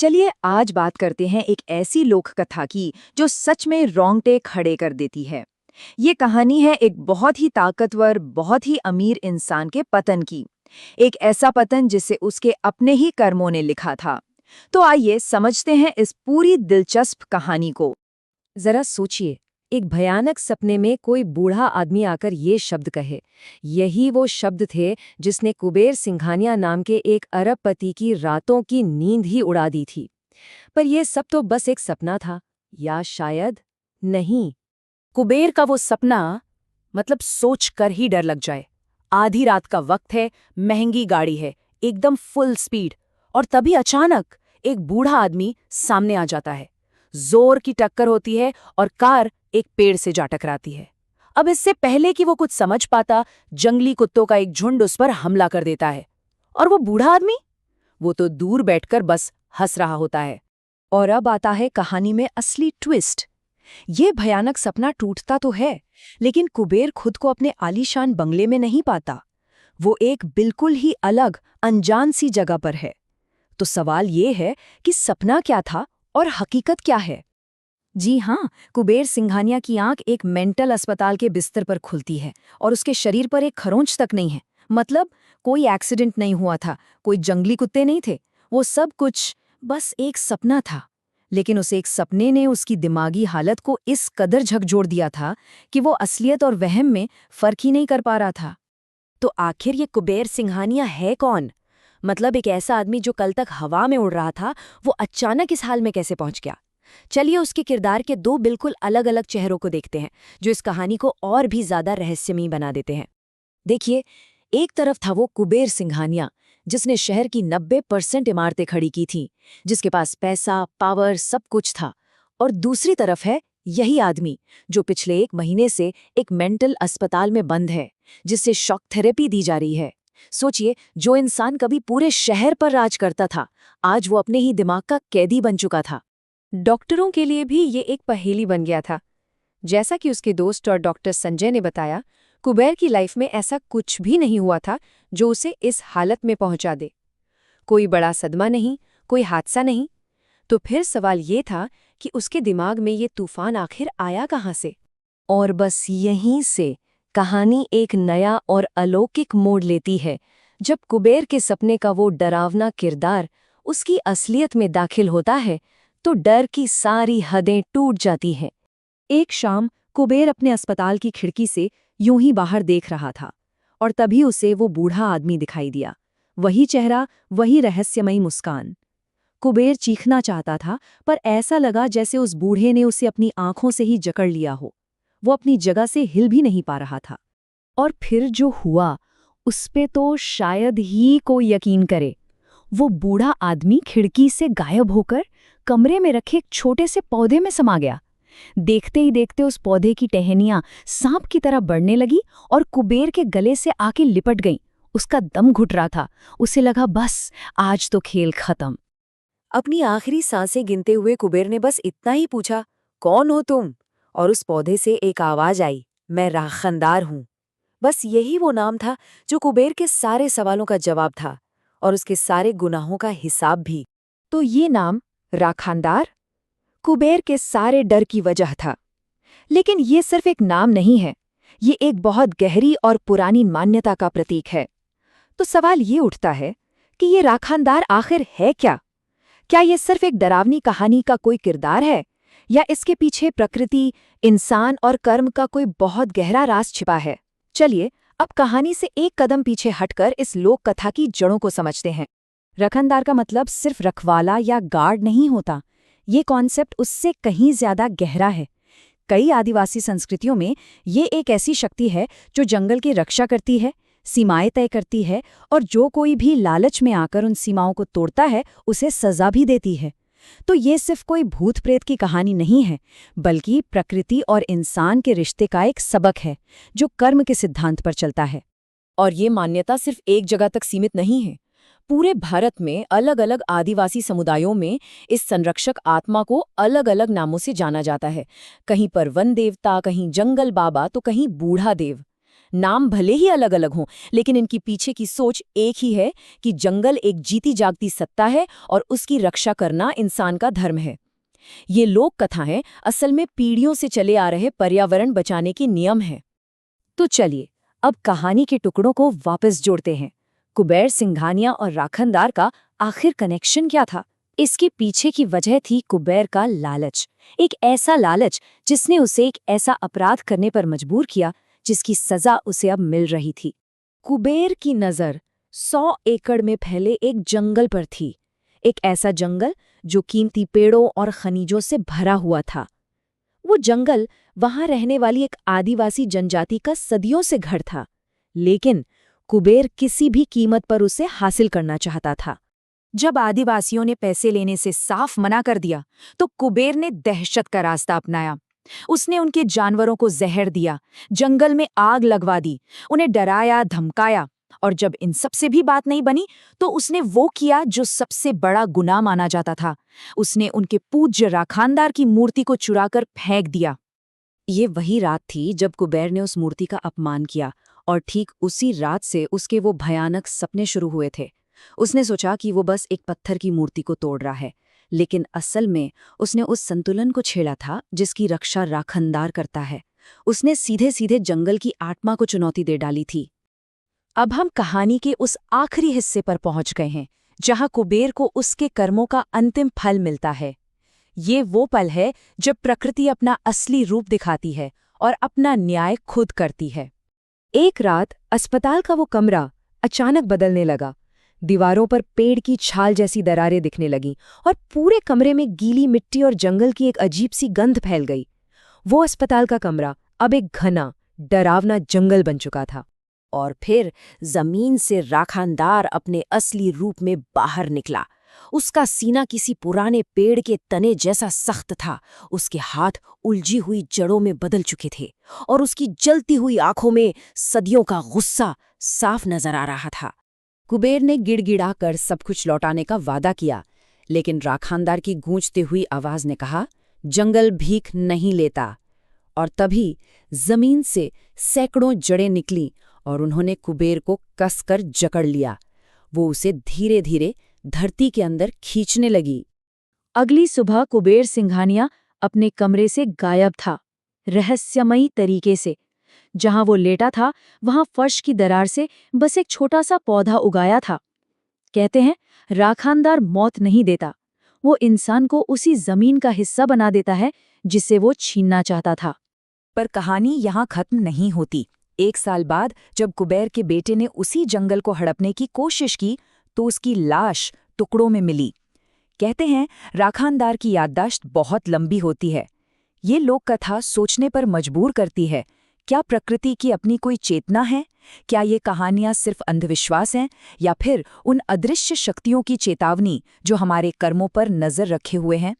चलिए आज बात करते हैं एक ऐसी लोक कथा की जो सच में रोंगटे खड़े कर देती है। ये कहानी है एक बहुत ही ताकतवर, बहुत ही अमीर इंसान के पतन की। एक ऐसा पतन जिसे उसके अपने ही कर्मों ने लिखा था। तो आइए समझते हैं इस पूरी दिलचस्प कहानी को। जरा सोचिए, एक भयानक सपने में कोई बूढ़ा आदमी आकर ये शब्द कहे। यही वो शब्द थे जिसने कुबेर सिंघानिया नाम के एक अरबपति की रातों की नींद ही उड़ा दी थी। पर यह सब तो बस एक सपना था, या शायद नहीं। कुबेर का वो सपना, मतलब सोच कर ही डर लग जाए। आधी रात का वक्त है, महंगी गाड़ी है, एकदम फुल स्पीड, और तभी अचानक एक बूढ़ा आदमी सामने आ जाता है। जोर की टक्कर होती है और कार एक पेड़ से जा टकराती है। अब इससे पहले कि वो कुछ समझ पाता, जंगली कुत्तों का एक झुंड उस पर हमला कर देता है। और वो बूढ़ा आदमी, वो तो दूर बैठकर बस हंस रहा होता है। और अब आता है कहानी में असली ट्विस्ट। ये भयानक सपना टूटता तो है, लेकिन कुबेर खुद को अपने आलीशान बंगले में नहीं पाता। वो एक बिल्कुल ही अलग, अनजान सी जगह पर है। तो सवाल ये है कि सपना क्या था और हकीकत क्या है? जी हाँ, कुबेर सिंघानिया की आंख एक मेंटल अस्पताल के बिस्तर पर खुलती है और उसके शरीर पर एक खरोंच तक नहीं है। मतलब कोई एक्सीडेंट नहीं हुआ था, कोई जंगली कुत्ते नहीं थे। वो सब कुछ बस एक सपना था। लेकिन उस एक सपने ने उसकी दिमागी हालत को इस कदर झकझोर दिया था कि वो असलियत और वहम में फर्क ही नहीं कर पा रहा था। तो आखिर ये कुबेर सिंघानिया है कौन? मतलब एक ऐसा आदमी जो कल तक हवा में उड़ रहा था, वो अचानक इस हाल में कैसे पहुंच गया? चलिए उसके किरदार के दो बिल्कुल अलग अलग चेहरों को देखते हैं, जो इस कहानी को और भी ज्यादा रहस्यमयी बना देते हैं। देखिए, एक तरफ था वो कुबेर सिंघानिया, जिसने शहर की 90% इमारतें खड़ी की थीं, जिसके पास पैसा, पावर, सब कुछ था। और दूसरी तरफ है यही आदमी, जो पिछले 1 महीने से एक मेंटल अस्पताल में बंद है, जिससे शॉक थेरेपी दी जा रही है। सोचिए, जो इंसान कभी पूरे शहर पर राज करता था, आज वो अपने ही दिमाग का कैदी बन चुका था। डॉक्टरों के लिए भी ये एक पहेली बन गया था। जैसा कि उसके दोस्त और डॉक्टर संजय ने बताया, कुबेर की लाइफ में ऐसा कुछ भी नहीं हुआ था जो उसे इस हालत में पहुंचा दे। कोई बड़ा सदमा नहीं, कोई हादसा नहीं। तो फिर सवाल ये था कि उसके दिमाग में ये तूफान आखिर आया कहाँ से? और बस यहीं से कहानी एक नया और अलौकिक मोड़ लेती है, जब कुबेर के सपने का वो डरावना किरदार उसकी असलियत में दाखिल होता है, तो डर की सारी हदें टूट जाती हैं। एक शाम कुबेर अपने अस्पताल की खिड़की से यूं ही बाहर देख रहा था, और तभी उसे वो बूढ़ा आदमी दिखाई दिया। वही चेहरा, वही रहस्यमयी मुस्कान। कुबेर चीखना चाहता था, पर ऐसा लगा जैसे उस बूढ़े ने उसे अपनी आंखों से ही जकड़ लिया हो। वो अपनी जगह से हिल भी नहीं पा रहा था। और फिर जो हुआ, उस पे तो शायद ही कोई यकीन करे। वो बूढ़ा आदमी खिड़की से गायब होकर कमरे में रखे एक छोटे से पौधे में समा गया। देखते ही देखते उस पौधे की टहनियां सांप की तरह बढ़ने लगी और कुबेर के गले से आके लिपट गईं। उसका दम घुट रहा था। उसे लगा बस आज तो खेल खत्म। अपनी आखिरी सांसें गिनते हुए कुबेर ने बस इतना ही पूछा, कौन हो तुम? और उस पौधे से एक आवाज आई, मैं राखंदार हूं। बस यही वो नाम था जो कुबेर के सारे सवालों का जवाब था, और उसके सारे गुनाहों का हिसाब भी। तो ये नाम राखांदार कुबेर के सारे डर की वजह था। लेकिन ये सिर्फ एक नाम नहीं है, ये एक बहुत गहरी और पुरानी मान्यता का प्रतीक है। तो सवाल ये उठता है कि ये राखांदार आखिर है क्या? क्या ये सिर्फ एक डरावनी कहानी का कोई किरदार है, या इसके पीछे प्रकृति, इंसान और कर्म का कोई बहुत गहरा राज छिपा है? चलिए अब कहानी से एक कदम पीछे हटकर इस लोक कथा की जड़ों को समझते हैं। रखनदार का मतलब सिर्फ रखवाला या गार्ड नहीं होता। ये कॉन्सेप्ट उससे कहीं ज्यादा गहरा है। कई आदिवासी संस्कृतियों में ये एक ऐसी शक्ति है जो जंगल की रक्षा करती है, सीमाएं तय करती है, और जो कोई भी लालच में आकर उन सीमाओं को तोड़ता है उसे सजा भी देती है। तो ये सिर्फ कोई भूत प्रेत की कहानी नहीं है, बल्कि प्रकृति और इंसान के रिश्ते का एक सबक है जो कर्म के सिद्धांत पर चलता है। और ये मान्यता सिर्फ एक जगह तक सीमित नहीं है। पूरे भारत में अलग अलग आदिवासी समुदायों में इस संरक्षक आत्मा को अलग अलग नामों से जाना जाता है। कहीं पर वन देवता, कहीं जंगल बाबा, तो कहीं बूढ़ा देव। नाम भले ही अलग अलग हों, लेकिन इनकी पीछे की सोच एक ही है कि जंगल एक जीती जागती सत्ता है और उसकी रक्षा करना इंसान का धर्म है। ये लोक कथाएं असल में पीढ़ियों से चले आ रहे पर्यावरण बचाने की नियम है। तो चलिए अब कहानी के टुकड़ों को वापस जोड़ते हैं। कुबेर सिंघानिया और राखनदार का आखिर कनेक्शन क्या था? इसके पीछे की वजह थी कुबेर का लालच, एक ऐसा लालच जिसने उसे एक ऐसा अपराध करने पर मजबूर किया जिसकी सजा उसे अब मिल रही थी। कुबेर की नज़र 100 एकड़ में फैले एक जंगल पर थी, एक ऐसा जंगल जो कीमती पेड़ों और खनिजों से भरा हुआ था। वो जंगल वहां रहने वाली एक आदिवासी जनजाति का सदियों से घर था, लेकिन कुबेर किसी भी कीमत पर उसे हासिल करना चाहता था। जब आदिवासियों ने पैसे लेने से साफ मना कर दिया, तो कुबेर ने दहशत का रास्ता अपनाया। उसने उनके जानवरों को जहर दिया, जंगल में आग लगवा दी, उन्हें डराया, धमकाया, और जब इन सब से भी बात नहीं बनी, तो उसने वो किया जो सबसे बड़ा गुनाह माना जाता था। उसने उनके पूज्य राखानदार की मूर्ति को चुराकर फेंक दिया। ये वही रात थी जब कुबेर ने उस मूर्ति का अपमान किया, और ठीक उसी रात से उसके वो भयानक सपने शुरू हुए थे। उसने सोचा कि वो बस एक पत्थर की मूर्ति को तोड़ रहा है, लेकिन असल में उसने उस संतुलन को छेड़ा था जिसकी रक्षा राखनदार करता है। उसने सीधे सीधे जंगल की आत्मा को चुनौती दे डाली थी। अब हम कहानी के उस आखिरी हिस्से पर पहुंच गए हैं, जहां कुबेर को उसके कर्मों का अंतिम फल मिलता है। ये वो पल है जब प्रकृति अपना असली रूप दिखाती है और अपना न्याय खुद करती है। एक रात अस्पताल का वो कमरा अचानक बदलने लगा। दीवारों पर पेड़ की छाल जैसी दरारें दिखने लगीं और पूरे कमरे में गीली मिट्टी और जंगल की एक अजीब सी गंध फैल गई। वो अस्पताल का कमरा अब एक घना, डरावना जंगल बन चुका था। और फिर जमीन से राखानदार अपने असली रूप में बाहर निकला। उसका सीना किसी पुराने पेड़ के तने जैसा सख्त था, उसके हाथ उलझी हुई जड़ों में बदल चुके थे, और उसकी जलती हुई आंखों में सदियों का गुस्सा साफ नजर आ रहा था। कुबेर ने गिड़गिड़ाकर सब कुछ लौटाने का वादा किया, लेकिन राखानदार की गूंजती हुई आवाज ने कहा, जंगल भीख नहीं लेता। और तभी जमीन से सैकड़ों जड़ें निकलीं और उन्होंने कुबेर को कसकर जकड़ लिया। वो उसे धीरे धीरे धरती के अंदर खींचने लगी। अगली सुबह कुबेर सिंघानिया अपने कमरे से गायब था, रहस्यमयी तरीके से। जहां वो लेटा था वहां फर्श की दरार से बस एक छोटा सा पौधा उगाया था। कहते हैं राखानदार मौत नहीं देता, वो इंसान को उसी जमीन का हिस्सा बना देता है जिसे वो छीनना चाहता था। पर कहानी यहाँ खत्म नहीं होती। 1 साल बाद जब कुबेर के बेटे ने उसी जंगल को हड़पने की कोशिश की, तो उसकी लाश टुकड़ों में मिली। कहते हैं राखानदार की याददाश्त बहुत लंबी होती है। ये लोक कथा सोचने पर मजबूर करती है, क्या प्रकृति की अपनी कोई चेतना है? क्या ये कहानियां सिर्फ अंधविश्वास हैं, या फिर उन अदृश्य शक्तियों की चेतावनी जो हमारे कर्मों पर नजर रखे हुए हैं?